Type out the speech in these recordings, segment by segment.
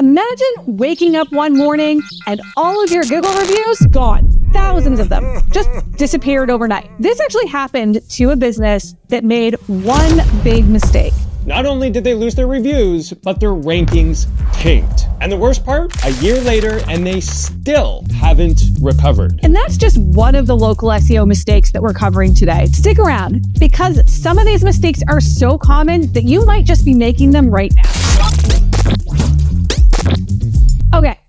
Imagine waking up one morning and all of your Google reviews gone. Thousands of them just disappeared overnight. This actually happened to a business that made one big mistake. Not only did they lose their reviews, but their rankings tanked. And the worst part, a year later, and they still haven't recovered. And that's just one of the local SEO mistakes that we're covering today. Stick around, because some of these mistakes are so common that you might just be making them right now. Okay,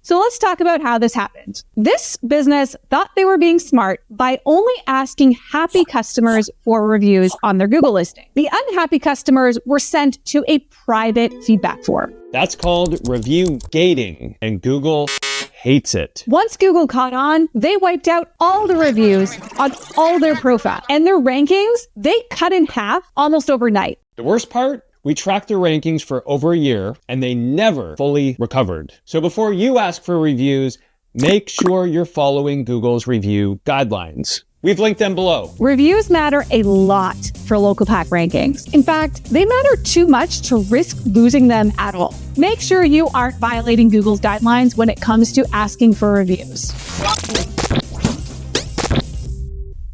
so let's talk about how this happened. This business thought they were being smart by only asking happy customers for reviews on their Google listing. The unhappy customers were sent to a private feedback form. That's called review gating, and Google hates it. Once Google caught on, they wiped out all the reviews on all their profiles, and their rankings, they cut in half almost overnight. The worst part? We tracked their rankings for over a year, and they never fully recovered. So before you ask for reviews, make sure you're following Google's review guidelines. We've linked them below. Reviews matter a lot for local pack rankings. In fact, they matter too much to risk losing them at all. Make sure you aren't violating Google's guidelines when it comes to asking for reviews.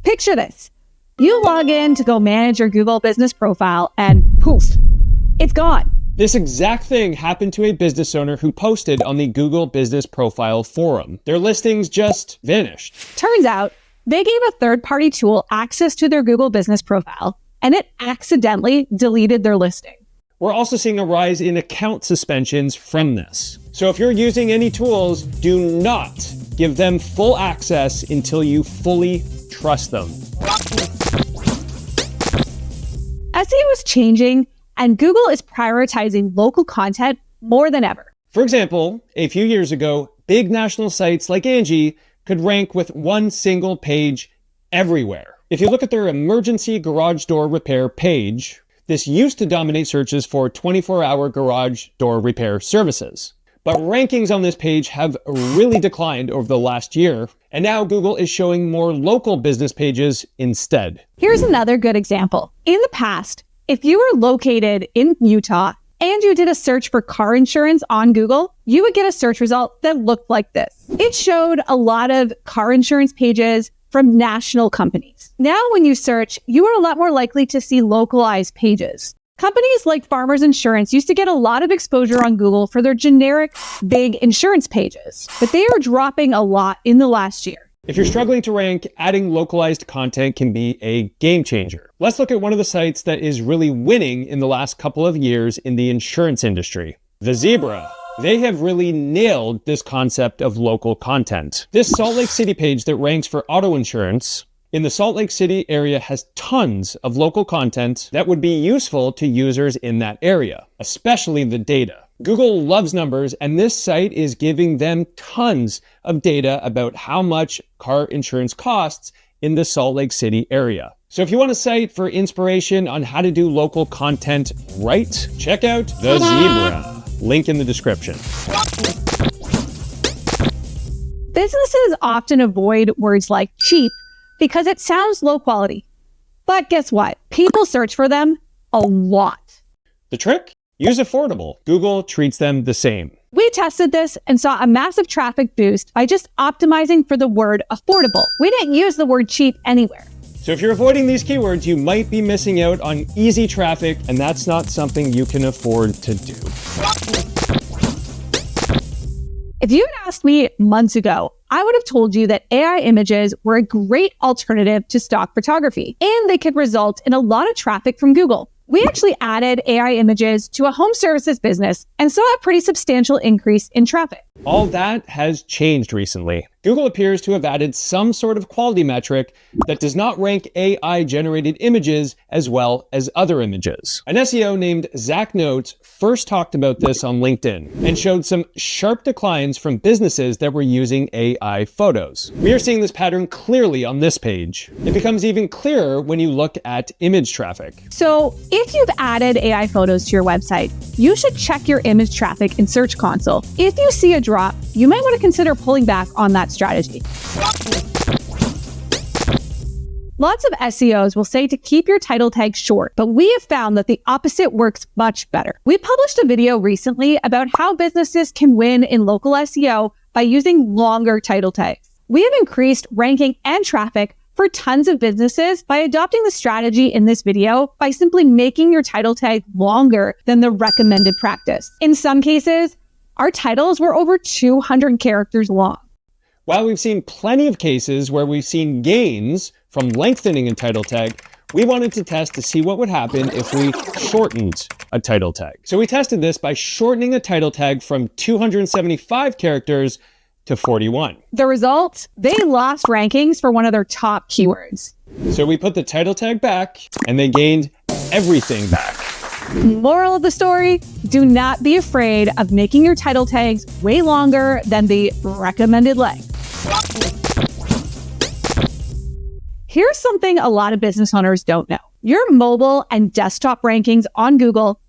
Picture this. You log in to go manage your Google business profile and poof, it's gone. This exact thing happened to a business owner who posted on the Google Business Profile Forum. Their listings just vanished. Turns out, they gave a third-party tool access to their Google Business Profile, and it accidentally deleted their listing. We're also seeing a rise in account suspensions from this. So if you're using any tools, do not give them full access until you fully trust them. SEO is changing, and Google is prioritizing local content more than ever. For example, a few years ago, big national sites like Angie could rank with one single page everywhere. If you look at their emergency garage door repair page, this used to dominate searches for 24-hour garage door repair services. But rankings on this page have really declined over the last year, and now Google is showing more local business pages instead. Here's another good example. In the past, if you were located in Utah and you did a search for car insurance on Google, you would get a search result that looked like this. It showed a lot of car insurance pages from national companies. Now, when you search, you are a lot more likely to see localized pages. Companies like Farmers Insurance used to get a lot of exposure on Google for their generic big insurance pages, but they are dropping a lot in the last year. If you're struggling to rank, adding localized content can be a game changer. Let's look at one of the sites that is really winning in the last couple of years in the insurance industry, The Zebra. They have really nailed this concept of local content. This Salt Lake City page that ranks for auto insurance in the Salt Lake City area has tons of local content that would be useful to users in that area, especially the data. Google loves numbers, and this site is giving them tons of data about how much car insurance costs in the Salt Lake City area. So if you want a site for inspiration on how to do local content right, check out The Zebra. Link in the description. Businesses often avoid words like cheap because it sounds low quality. But guess what? People search for them a lot. The trick? Use affordable. Google treats them the same. We tested this and saw a massive traffic boost by just optimizing for the word affordable. We didn't use the word cheap anywhere. So if you're avoiding these keywords, you might be missing out on easy traffic, and that's not something you can afford to do. If you had asked me months ago, I would have told you that AI images were a great alternative to stock photography, and they could result in a lot of traffic from Google. We actually added AI images to a home services business and saw a pretty substantial increase in traffic. All that has changed recently. Google appears to have added some sort of quality metric that does not rank AI-generated images as well as other images. An SEO named Zach Notes first talked about this on LinkedIn and showed some sharp declines from businesses that were using AI photos. We are seeing this pattern clearly on this page. It becomes even clearer when you look at image traffic. So if you've added AI photos to your website, you should check your image traffic in Search Console. If you see a drop, you might want to consider pulling back on that strategy. Lots of SEOs will say to keep your title tag short, but we have found that the opposite works much better. We published a video recently about how businesses can win in local SEO by using longer title tags. We have increased ranking and traffic for tons of businesses by adopting the strategy in this video by simply making your title tag longer than the recommended practice. In some cases, our titles were over 200 characters long. While we've seen plenty of cases where we've seen gains from lengthening a title tag, we wanted to test to see what would happen if we shortened a title tag. So we tested this by shortening a title tag from 275 characters to 41. The result? They lost rankings for one of their top keywords. So we put the title tag back and they gained everything back. Moral of the story, do not be afraid of making your title tags way longer than the recommended length. Here's something a lot of business owners don't know. Your mobile and desktop rankings on Google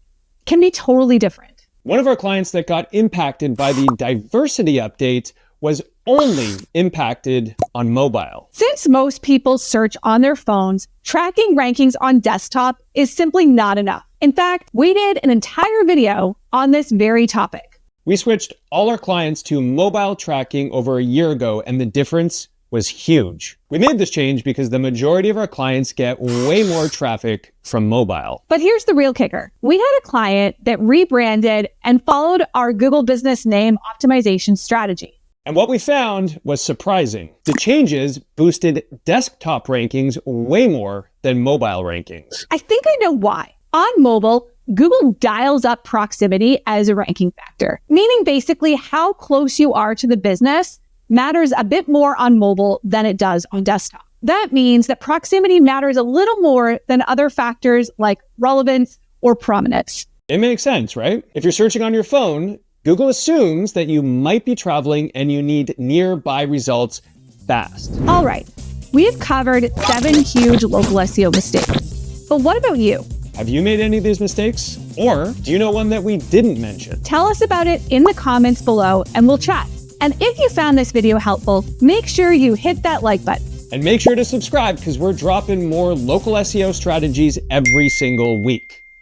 can be totally different. One of our clients that got impacted by the diversity update was only impacted on mobile. Since most people search on their phones, tracking rankings on desktop is simply not enough. In fact, we did an entire video on this very topic. We switched all our clients to mobile tracking over a year ago, and the difference was huge. We made this change because the majority of our clients get way more traffic from mobile. But here's the real kicker. We had a client that rebranded and followed our Google business name optimization strategy. And what we found was surprising. The changes boosted desktop rankings way more than mobile rankings. I think I know why. On mobile, Google dials up proximity as a ranking factor, meaning basically how close you are to the business matters a bit more on mobile than it does on desktop. That means that proximity matters a little more than other factors like relevance or prominence. It makes sense, right? If you're searching on your phone, Google assumes that you might be traveling and you need nearby results fast. All right, we have covered 7 huge local SEO mistakes. But what about you? Have you made any of these mistakes? Or do you know one that we didn't mention? Tell us about it in the comments below and we'll chat. And if you found this video helpful, make sure you hit that like button. And make sure to subscribe because we're dropping more local SEO strategies every single week.